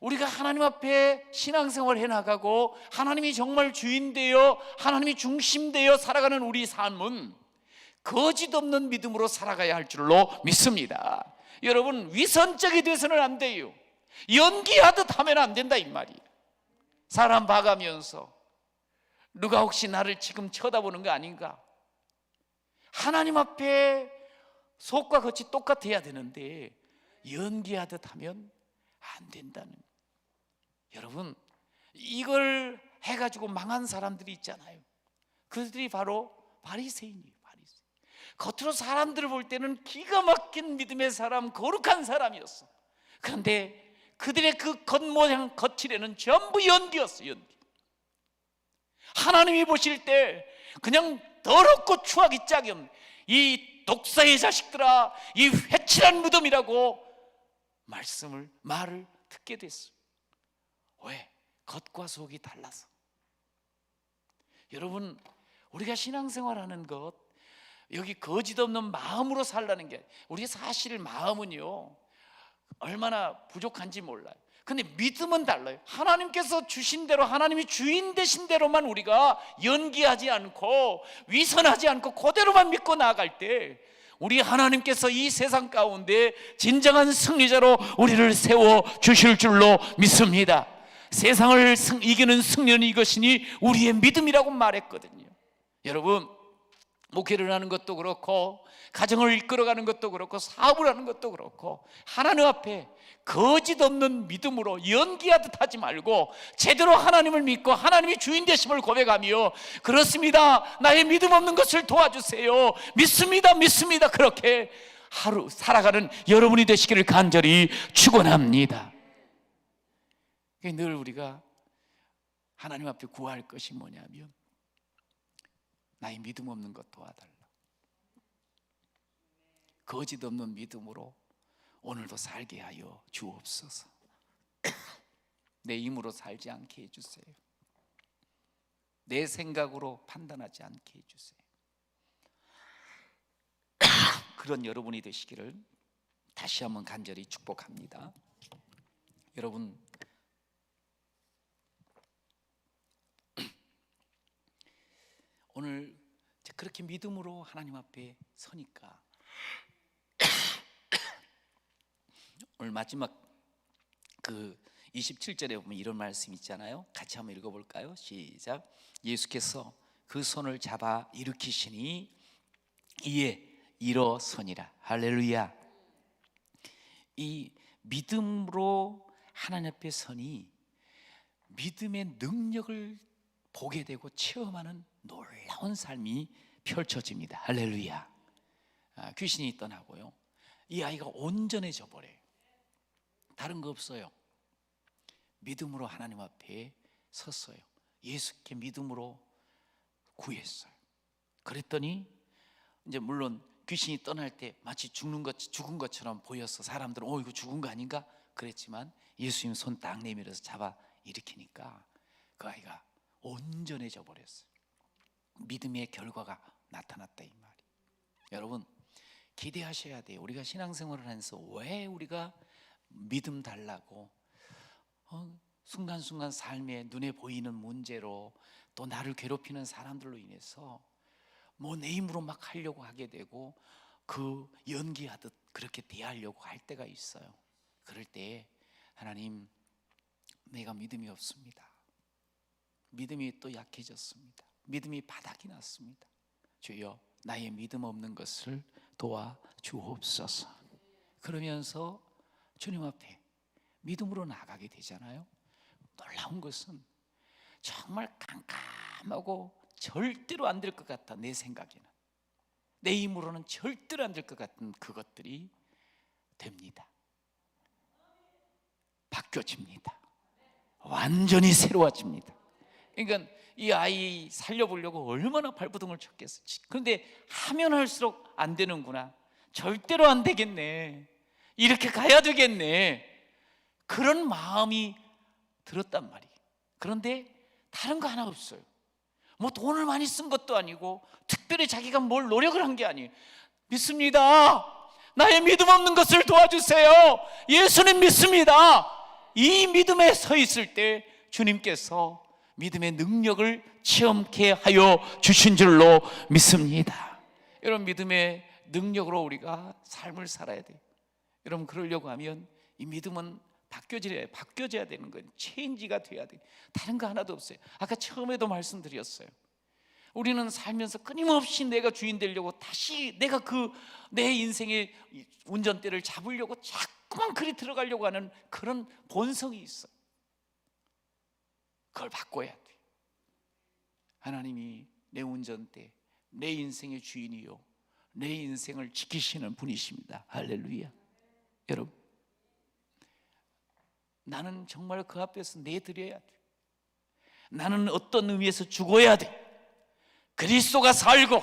우리가 하나님 앞에 신앙생활 해나가고 하나님이 정말 주인되어 하나님이 중심되어 살아가는 우리 삶은 거짓 없는 믿음으로 살아가야 할 줄로 믿습니다. 여러분, 위선적이 돼서는 안 돼요. 연기하듯 하면 안 된다 이 말이에요. 사람 봐가면서 누가 혹시 나를 지금 쳐다보는 거 아닌가? 하나님 앞에 속과 겉이 똑같아야 되는데 연기하듯 하면 안 된다는 거예요. 여러분, 이걸 해가지고 망한 사람들이 있잖아요. 그들이 바로 바리새인이에요. 겉으로 사람들을 볼 때는 기가 막힌 믿음의 사람, 거룩한 사람이었어. 그런데 그들의 그 겉모양, 겉이래는 전부 연기였어. 연기. 하나님이 보실 때 그냥 더럽고 추하기 짝이 없는 이 독사의 자식들아, 이 회칠한 무덤이라고 말을 듣게 됐어. 왜? 겉과 속이 달라서. 여러분, 우리가 신앙생활하는 것, 여기 거짓 없는 마음으로 살라는 게, 우리 사실 마음은요 얼마나 부족한지 몰라요. 근데 믿음은 달라요. 하나님께서 주신 대로, 하나님이 주인 되신 대로만 우리가 연기하지 않고 위선하지 않고 그대로만 믿고 나아갈 때 우리 하나님께서 이 세상 가운데 진정한 승리자로 우리를 세워 주실 줄로 믿습니다. 세상을 이기는 승리는 이것이니 우리의 믿음이라고 말했거든요. 여러분, 목회를 하는 것도 그렇고 가정을 이끌어가는 것도 그렇고 사업을 하는 것도 그렇고 하나님 앞에 거짓 없는 믿음으로 연기하듯 하지 말고 제대로 하나님을 믿고 하나님이 주인 되심을 고백하며, 그렇습니다, 나의 믿음 없는 것을 도와주세요, 믿습니다, 믿습니다, 그렇게 하루 살아가는 여러분이 되시기를 간절히 축원합니다. 늘 우리가 하나님 앞에 구할 것이 뭐냐면 나의 믿음 없는 것 도와달라. 거짓 없는 믿음으로 오늘도 살게 하여 주옵소서. 내 힘으로 살지 않게 해주세요. 내 생각으로 판단하지 않게 해주세요. 그런 여러분이 되시기를 다시 한번 간절히 축복합니다. 여러분, 오늘 그렇게 믿음으로 하나님 앞에 서니까 오늘 마지막 그 27절에 보면 이런 말씀 있잖아요. 같이 한번 읽어볼까요? 시작. 예수께서 그 손을 잡아 일으키시니 이에 일어서니라. 할렐루야. 이 믿음으로 하나님 앞에 서니 믿음의 능력을 보게 되고 체험하는 놀라운 삶이 펼쳐집니다. 할렐루야. 귀신이 떠나고요, 이 아이가 온전해져 버려요. 다른 거 없어요. 믿음으로 하나님 앞에 섰어요. 예수께 믿음으로 구했어요. 그랬더니 이제 물론 귀신이 떠날 때 마치 죽은 것처럼 보여서 사람들은 이거 죽은 거 아닌가 그랬지만 예수님 손 딱 내밀어서 잡아 일으키니까 그 아이가 온전해져 버렸어요. 믿음의 결과가 나타났다 이 말이. 여러분, 기대하셔야 돼요. 우리가 신앙생활을 하면서 왜 우리가 믿음 달라고 순간순간 삶에 눈에 보이는 문제로 또 나를 괴롭히는 사람들로 인해서 뭐 내 힘으로 막 하려고 하게 되고 그 연기하듯 그렇게 대하려고 할 때가 있어요. 그럴 때 하나님, 내가 믿음이 없습니다. 믿음이 또 약해졌습니다. 믿음이 바닥이 났습니다. 주여, 나의 믿음 없는 것을 도와주옵소서. 그러면서 주님 앞에 믿음으로 나가게 되잖아요. 놀라운 것은 정말 깜깜하고 절대로 안 될 것 같아, 내 생각에는 내 힘으로는 절대로 안 될 것 같은 그것들이 됩니다. 바뀌어집니다. 완전히 새로워집니다. 그러니까 이 아이 살려보려고 얼마나 발버둥을 쳤겠어요. 그런데 하면 할수록 안 되는구나, 절대로 안 되겠네, 이렇게 가야 되겠네, 그런 마음이 들었단 말이에요. 그런데 다른 거 하나 없어요. 뭐 돈을 많이 쓴 것도 아니고 특별히 자기가 뭘 노력을 한 게 아니에요. 믿습니다, 나의 믿음 없는 것을 도와주세요, 예수님 믿습니다. 이 믿음에 서 있을 때 주님께서 믿음의 능력을 체험케 하여 주신 줄로 믿습니다. 여러분, 믿음의 능력으로 우리가 삶을 살아야 돼요. 여러분, 그러려고 하면 이 믿음은 바뀌어져야 되는 거예요. 체인지가 돼야 돼요. 다른 거 하나도 없어요. 아까 처음에도 말씀드렸어요. 우리는 살면서 끊임없이 내가 주인 되려고 다시 내가 내 인생의 운전대를 잡으려고 자꾸만 그리 들어가려고 하는 그런 본성이 있어요. 그걸 바꿔야 돼. 하나님이 내 운전대, 내 인생의 주인이요, 내 인생을 지키시는 분이십니다. 할렐루야. 여러분, 나는 정말 그 앞에서 내드려야 돼. 나는 어떤 의미에서 죽어야 돼. 그리스도가 살고,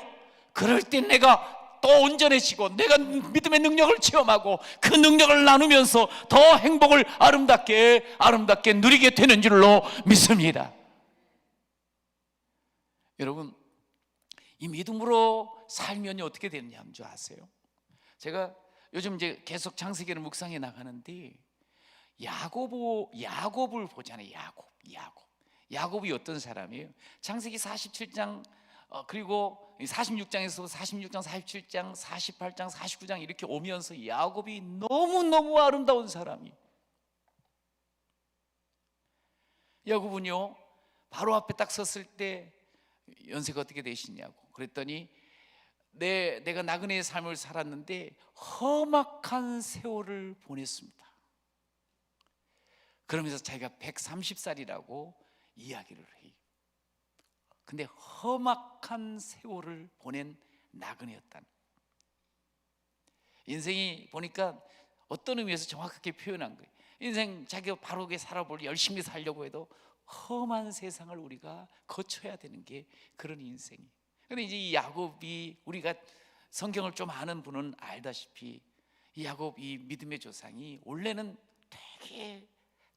그럴 때 내가 또 온전해지고 내가 믿음의 능력을 체험하고 그 능력을 나누면서 더 행복을 아름답게 누리게 되는 줄로 믿습니다. 여러분, 이 믿음으로 살면 어떻게 되느냐 하는 줄 아세요? 제가 요즘 이제 계속 창세기를 묵상해 나가는데 야곱을 보잖아요. 야곱이 어떤 사람이에요? 창세기 47장 그리고 46장에서 46장, 47장, 48장, 49장 이렇게 오면서 야곱이 너무너무 아름다운 사람이에요. 야곱은요, 바로 앞에 딱 섰을 때 연세가 어떻게 되시냐고 그랬더니 내가 나그네의 삶을 살았는데 험악한 세월을 보냈습니다. 그러면서 자기가 130살이라고 이야기를 해요. 근데 험악한 세월을 보낸 나그네였다는, 인생이 보니까 어떤 의미에서 정확하게 표현한 거예요. 인생 자기가 바르게 살아볼, 열심히 살려고 해도 험한 세상을 우리가 거쳐야 되는 게 그런 인생이에요. 근데 이제 이 야곱이, 우리가 성경을 좀 아는 분은 알다시피 이 야곱, 이 믿음의 조상이 원래는 되게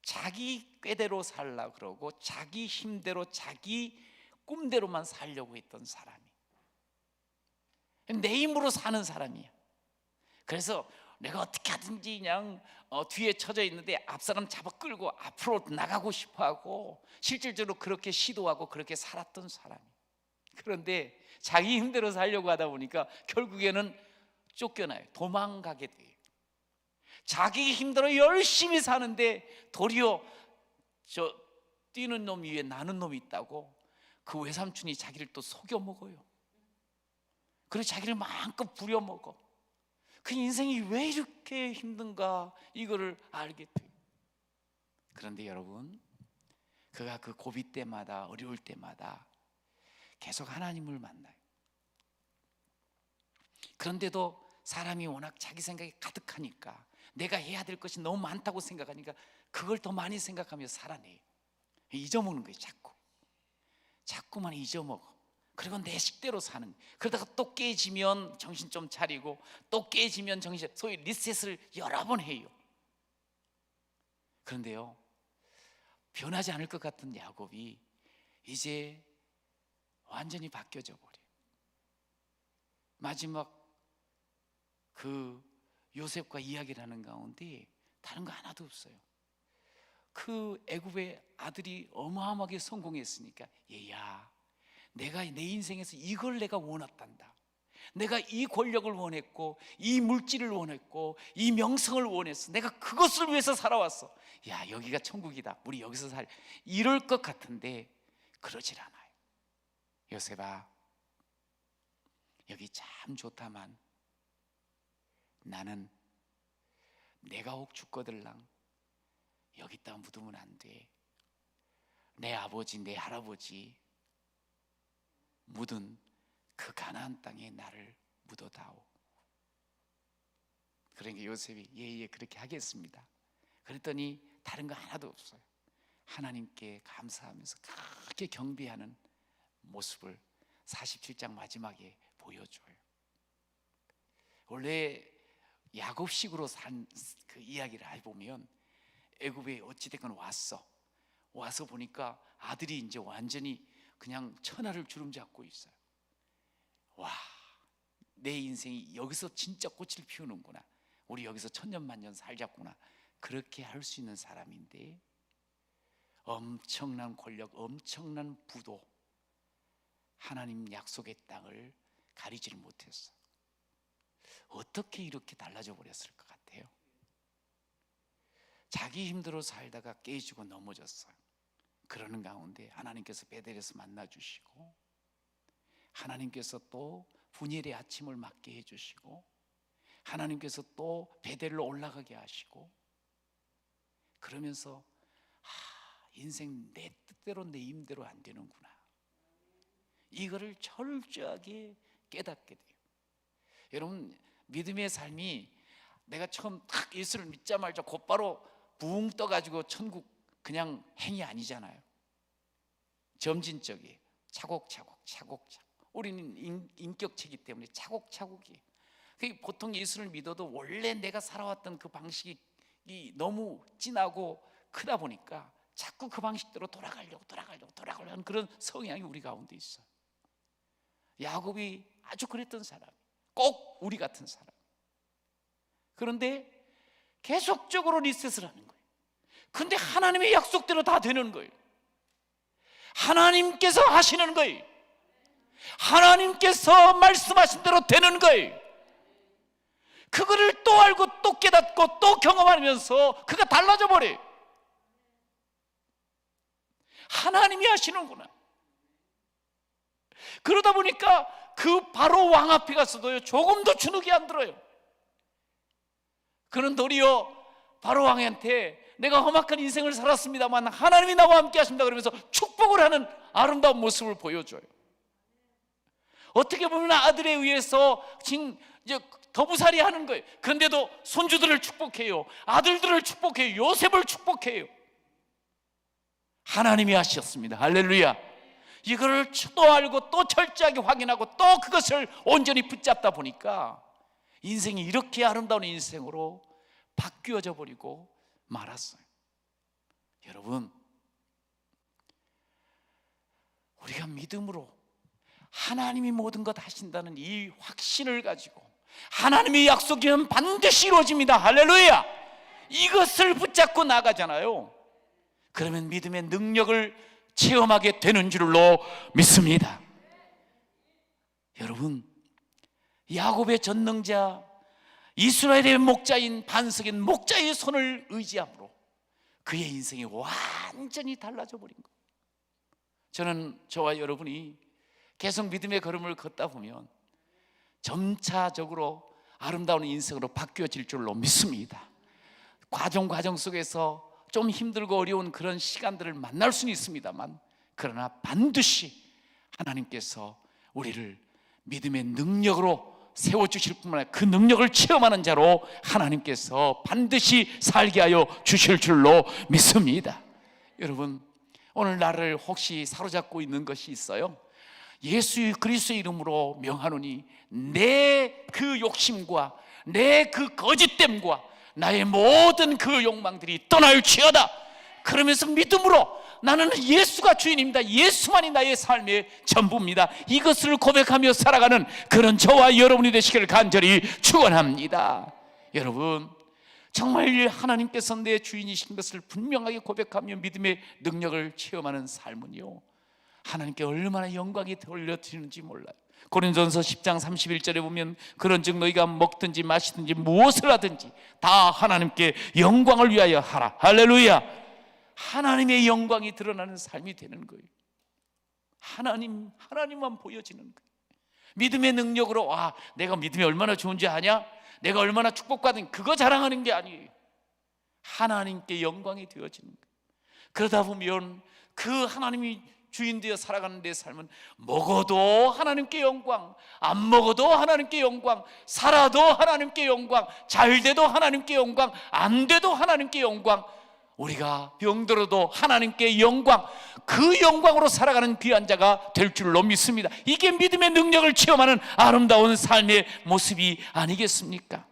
자기 꾀대로 살라 그러고 자기 힘대로 자기 꿈대로만 살려고 했던 사람이, 내 힘으로 사는 사람이야. 그래서 내가 어떻게 하든지 그냥 뒤에 처져 있는데 앞사람 잡아 끌고 앞으로 나가고 싶어하고 실질적으로 그렇게 시도하고 그렇게 살았던 사람이. 그런데 자기 힘대로 살려고 하다 보니까 결국에는 쫓겨나요. 도망가게 돼요. 자기 힘대로 열심히 사는데 도리어 저 뛰는 놈 위에 나는 놈이 있다고 그 외삼촌이 자기를 또 속여 먹어요. 그래서 자기를 마음껏 부려먹어. 그 인생이 왜 이렇게 힘든가 이거를 알게 돼요. 그런데 여러분, 그가 그 고비 때마다, 어려울 때마다 계속 하나님을 만나요. 그런데도 사람이 워낙 자기 생각이 가득하니까, 내가 해야 될 것이 너무 많다고 생각하니까 그걸 더 많이 생각하며 살아내요. 잊어먹는 거예요. 자꾸만 잊어먹어. 그리고 내 식대로 사는. 그러다가 또 깨지면 정신 좀 차리고, 또 깨지면 정신, 소위 리셋을 여러 번 해요. 그런데요, 변하지 않을 것 같은 야곱이 이제 완전히 바뀌어져 버려요. 마지막 그 요셉과 이야기를 하는 가운데 다른 거 하나도 없어요. 그 애굽의 아들이 어마어마하게 성공했으니까, 얘야, 내가 내 인생에서 이걸 내가 원했단다. 내가 이 권력을 원했고, 이 물질을 원했고, 이 명성을 원했어. 내가 그것을 위해서 살아왔어. 야, 여기가 천국이다. 우리 여기서 살. 이럴 것 같은데 그러질 않아요. 요셉아, 여기 참 좋다만 나는 내가 혹 죽거들랑 여기다 묻으면 안 돼. 내 아버지, 내 할아버지 묻은 그 가나안 땅에 나를 묻어다오. 그러니까 요셉이 예예 그렇게 하겠습니다. 그랬더니 다른 거 하나도 없어요. 하나님께 감사하면서 그렇게 경배하는 모습을 47장 마지막에 보여줘요. 원래 야곱식으로 산 그 이야기를 해보면, 애굽에 어찌됐건 와서 보니까 아들이 이제 완전히 그냥 천하를 주름잡고 있어요. 와, 내 인생이 여기서 진짜 꽃을 피우는구나. 우리 여기서 천년만년 살자꾸나. 그렇게 할 수 있는 사람인데 엄청난 권력, 엄청난 부도, 하나님 약속의 땅을 가리지를 못했어. 어떻게 이렇게 달라져 버렸을 것 같아요? 자기 힘대로 살다가 깨지고 넘어졌어요. 그러는 가운데 하나님께서 베델에서 만나주시고, 하나님께서 또 분일의 아침을 맞게 해주시고, 하나님께서 또 베델로 올라가게 하시고, 그러면서 인생 내 뜻대로 내 힘대로 안 되는구나, 이거를 철저하게 깨닫게 돼요. 여러분, 믿음의 삶이 내가 처음 딱 예수를 믿자마자 곧바로 붕 떠가지고 천국 그냥 행이 아니잖아요. 점진적이에요. 차곡차곡. 우리는 인격체이기 때문에 차곡차곡이에요. 보통 예수를 믿어도 원래 내가 살아왔던 그 방식이 너무 진하고 크다 보니까 자꾸 그 방식대로 돌아가려고 하는 그런 성향이 우리 가운데 있어요. 야곱이 아주 그랬던 사람, 꼭 우리 같은 사람. 그런데 계속적으로 리셋을 하는 거예요. 근데 하나님의 약속대로 다 되는 거예요. 하나님께서 하시는 거예요. 하나님께서 말씀하신 대로 되는 거예요. 그거를 또 알고 또 깨닫고 또 경험하면서 그가 달라져 버려요. 하나님이 하시는구나. 그러다 보니까 그 바로 왕 앞에 가서도요, 조금도 주눅이 안 들어요. 그는 도리어 바로 왕한테 내가 험악한 인생을 살았습니다만 하나님이 나와 함께 하십니다 그러면서 축복을 하는 아름다운 모습을 보여줘요. 어떻게 보면 아들에 의해서 지금 이제 더부살이 하는 거예요. 그런데도 손주들을 축복해요. 아들들을 축복해요. 요셉을 축복해요. 하나님이 하셨습니다. 할렐루야. 이거를 또 알고 또 철저하게 확인하고 또 그것을 온전히 붙잡다 보니까 인생이 이렇게 아름다운 인생으로 바뀌어져 버리고 말았어요. 여러분, 우리가 믿음으로 하나님이 모든 것 하신다는 이 확신을 가지고 하나님의 약속이면 반드시 이루어집니다. 할렐루야. 이것을 붙잡고 나가잖아요. 그러면 믿음의 능력을 체험하게 되는 줄로 믿습니다. 여러분, 야곱의 전능자, 이스라엘의 목자인 반석인 목자의 손을 의지함으로 그의 인생이 완전히 달라져 버린 거예요. 저는 저와 여러분이 계속 믿음의 걸음을 걷다 보면 점차적으로 아름다운 인생으로 바뀌어질 줄로 믿습니다. 과정 속에서 좀 힘들고 어려운 그런 시간들을 만날 수는 있습니다만, 그러나 반드시 하나님께서 우리를 믿음의 능력으로 세워주실 뿐만 아니라 그 능력을 체험하는 자로 하나님께서 반드시 살게 하여 주실 줄로 믿습니다. 여러분, 오늘 나를 혹시 사로잡고 있는 것이 있어요? 예수 그리스도의 이름으로 명하노니 내 그 욕심과 내 그 거짓됨과 나의 모든 그 욕망들이 떠날지어다. 그러면서 믿음으로 나는 예수가 주인입니다. 예수만이 나의 삶의 전부입니다. 이것을 고백하며 살아가는 그런 저와 여러분이 되시기를 간절히 축원합니다. 여러분, 정말 하나님께서 내 주인이신 것을 분명하게 고백하며 믿음의 능력을 체험하는 삶은요, 하나님께 얼마나 영광이 돌려드리는지 몰라요. 고린도전서 10장 31절에 보면 그런즉 너희가 먹든지 마시든지 무엇을 하든지 다 하나님께 영광을 위하여 하라. 할렐루야. 하나님의 영광이 드러나는 삶이 되는 거예요. 하나님만 보여지는 거예요. 믿음의 능력으로 내가 믿음이 얼마나 좋은지 아냐? 내가 얼마나 축복받은, 그거 자랑하는 게 아니에요. 하나님께 영광이 되어지는 거예요. 그러다 보면 그 하나님이 주인 되어 살아가는 내 삶은 먹어도 하나님께 영광, 안 먹어도 하나님께 영광, 살아도 하나님께 영광, 잘 돼도 하나님께 영광, 안 돼도 하나님께 영광, 우리가 병들어도 하나님께 영광, 그 영광으로 살아가는 귀한 자가 될 줄로 믿습니다. 이게 믿음의 능력을 체험하는 아름다운 삶의 모습이 아니겠습니까?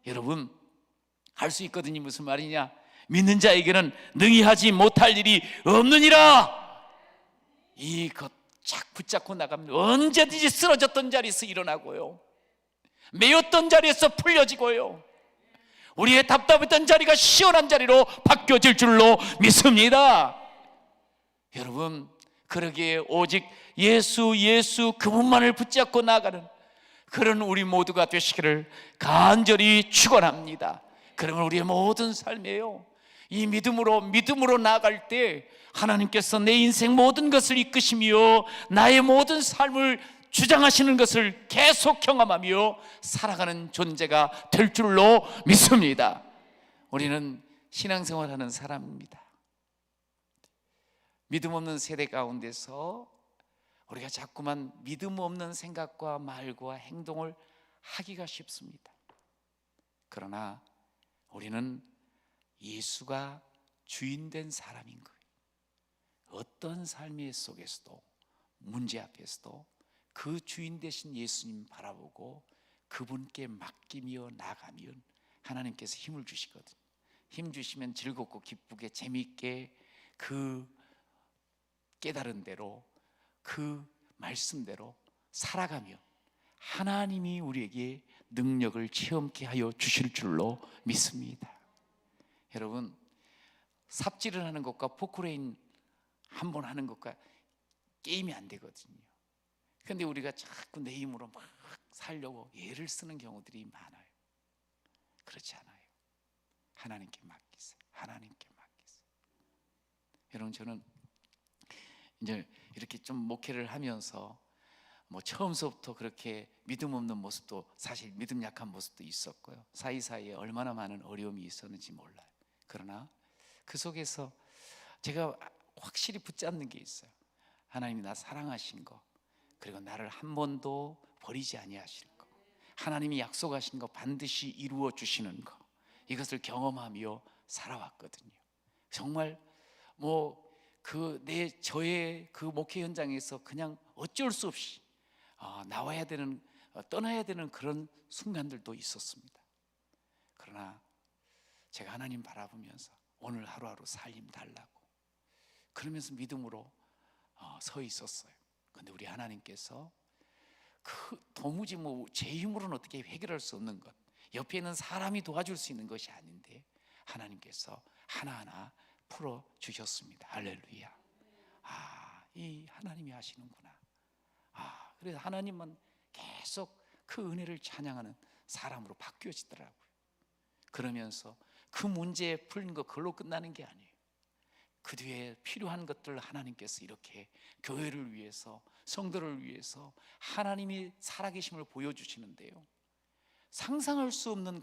여러분, 할 수 있거든요. 무슨 말이냐? 믿는 자에게는 능히 하지 못할 일이 없느니라. 이것 착 붙잡고 나가면 언제든지 쓰러졌던 자리에서 일어나고요, 매였던 자리에서 풀려지고요, 우리의 답답했던 자리가 시원한 자리로 바뀌어질 줄로 믿습니다. 여러분, 그러기에 오직 예수 그분만을 붙잡고 나가는 그런 우리 모두가 되시기를 간절히 축원합니다. 그러면 우리의 모든 삶이에요, 이 믿음으로 나아갈 때 하나님께서 내 인생 모든 것을 이끄시며 나의 모든 삶을 주장하시는 것을 계속 경험하며 살아가는 존재가 될 줄로 믿습니다. 우리는 신앙생활하는 사람입니다. 믿음 없는 세대 가운데서 우리가 자꾸만 믿음 없는 생각과 말과 행동을 하기가 쉽습니다. 그러나 우리는 예수가 주인된 사람인 거예요. 어떤 삶의 속에서도, 문제 앞에서도 그 주인 되신 예수님 바라보고 그분께 맡기며 나가면 하나님께서 힘을 주시거든요. 힘 주시면 즐겁고 기쁘게 재미있게 그 깨달은 대로 그 말씀대로 살아가면 하나님이 우리에게 능력을 체험케 하여 주실 줄로 믿습니다. 여러분, 삽질을 하는 것과 포크레인 한 번 하는 것과 게임이 안 되거든요. 그런데 우리가 자꾸 내 힘으로 막 살려고 애를 쓰는 경우들이 많아요. 그렇지 않아요. 하나님께 맡기세요. 하나님께 맡기세요. 여러분, 저는 이제 이렇게 좀 목회를 하면서 뭐 처음서부터 그렇게 믿음 없는 모습도, 사실 믿음 약한 모습도 있었고요. 사이사이에 얼마나 많은 어려움이 있었는지 몰라요. 그러나 그 속에서 제가 확실히 붙잡는 게 있어요. 하나님이 나 사랑하신 거, 그리고 나를 한 번도 버리지 아니하실 거, 하나님이 약속하신 거 반드시 이루어 주시는 거, 이것을 경험하며 살아왔거든요. 정말 저의 그 목회 현장에서 그냥 어쩔 수 없이 떠나야 되는 그런 순간들도 있었습니다. 그러나 제가 하나님 바라보면서 오늘 하루하루 살림 달라고 그러면서 믿음으로 서 있었어요. 그런데 우리 하나님께서 도무지 제 힘으로는 어떻게 해결할 수 없는 것, 옆에 있는 사람이 도와줄 수 있는 것이 아닌데 하나님께서 하나하나 풀어주셨습니다. 할렐루야. 이 하나님이 하시는구나. 그래서 하나님만 계속 그 은혜를 찬양하는 사람으로 바뀌어지더라고요. 그러면서 그 문제 풀린 거 그걸로 끝나는 게 아니에요. 그 뒤에 필요한 것들 하나님께서 이렇게 교회를 위해서, 성도를 위해서 하나님이 살아계심을 보여주시는데요, 상상할 수 없는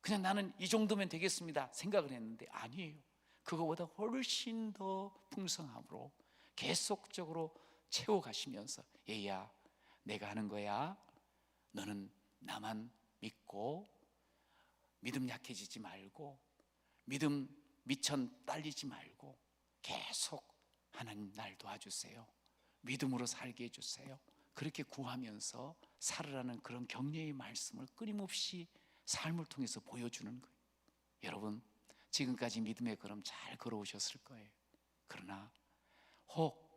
그냥 나는 이 정도면 되겠습니다 생각을 했는데 아니에요. 그거보다 훨씬 더 풍성함으로 계속적으로 채워가시면서, 얘야 내가 하는 거야, 너는 나만 믿고 믿음 약해지지 말고, 믿음 미천 딸리지 말고 계속 하나님 날 도와주세요, 믿음으로 살게 해주세요, 그렇게 구하면서 살으라는 그런 격려의 말씀을 끊임없이 삶을 통해서 보여주는 거예요. 여러분, 지금까지 믿음의 걸음 잘 걸어오셨을 거예요. 그러나 혹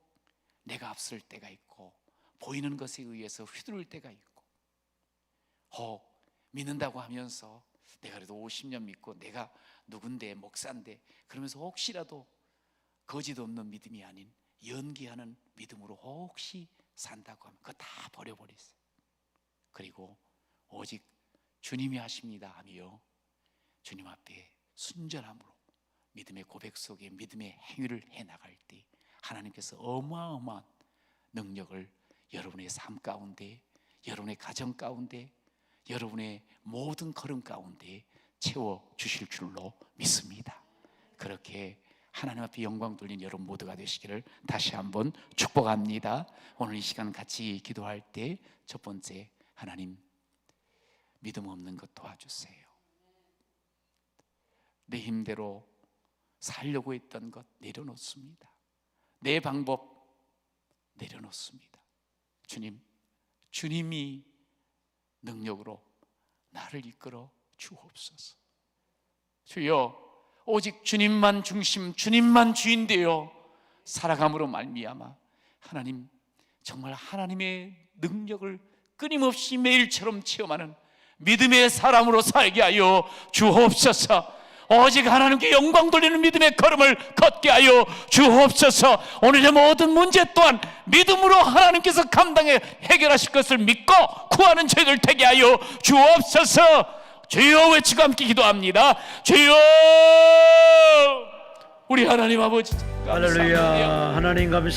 내가 앞설 때가 있고 보이는 것에 의해서 휘두를 때가 있고, 혹 믿는다고 하면서 내가 그래도 50년 믿고 내가 누군데 목사인데 그러면서 혹시라도 거짓 없는 믿음이 아닌 연기하는 믿음으로 혹시 산다고 하면 그거 다 버려버리세요. 그리고 오직 주님이 하십니다 하며 주님 앞에 순전함으로 믿음의 고백 속에 믿음의 행위를 해나갈 때 하나님께서 어마어마한 능력을 여러분의 삶 가운데, 여러분의 가정 가운데, 여러분의 모든 걸음 가운데 채워주실 줄로 믿습니다. 그렇게 하나님 앞에 영광 돌린 여러분 모두가 되시기를 다시 한번 축복합니다. 오늘 이 시간 같이 기도할 때 첫 번째, 하나님 믿음 없는 것 도와주세요. 내 힘대로 살려고 했던 것 내려놓습니다. 내 방법 내려놓습니다. 주님이 능력으로 나를 이끌어 주옵소서. 주여, 오직 주님만 중심, 주님만 주인 되어 살아감으로 말미암아 하나님, 정말 하나님의 능력을 끊임없이 매일처럼 체험하는 믿음의 사람으로 살게 하여 주옵소서. 오직 하나님께 영광 돌리는 믿음의 걸음을 걷게 하여 주옵소서. 오늘의 모든 문제 또한 믿음으로 하나님께서 감당해 해결하실 것을 믿고 구하는 저희들 되게 하여 주옵소서. 주여 외치고 함께 기도합니다. 주여, 우리 하나님 아버지 감사합니다. 할렐루야. 하나님 감사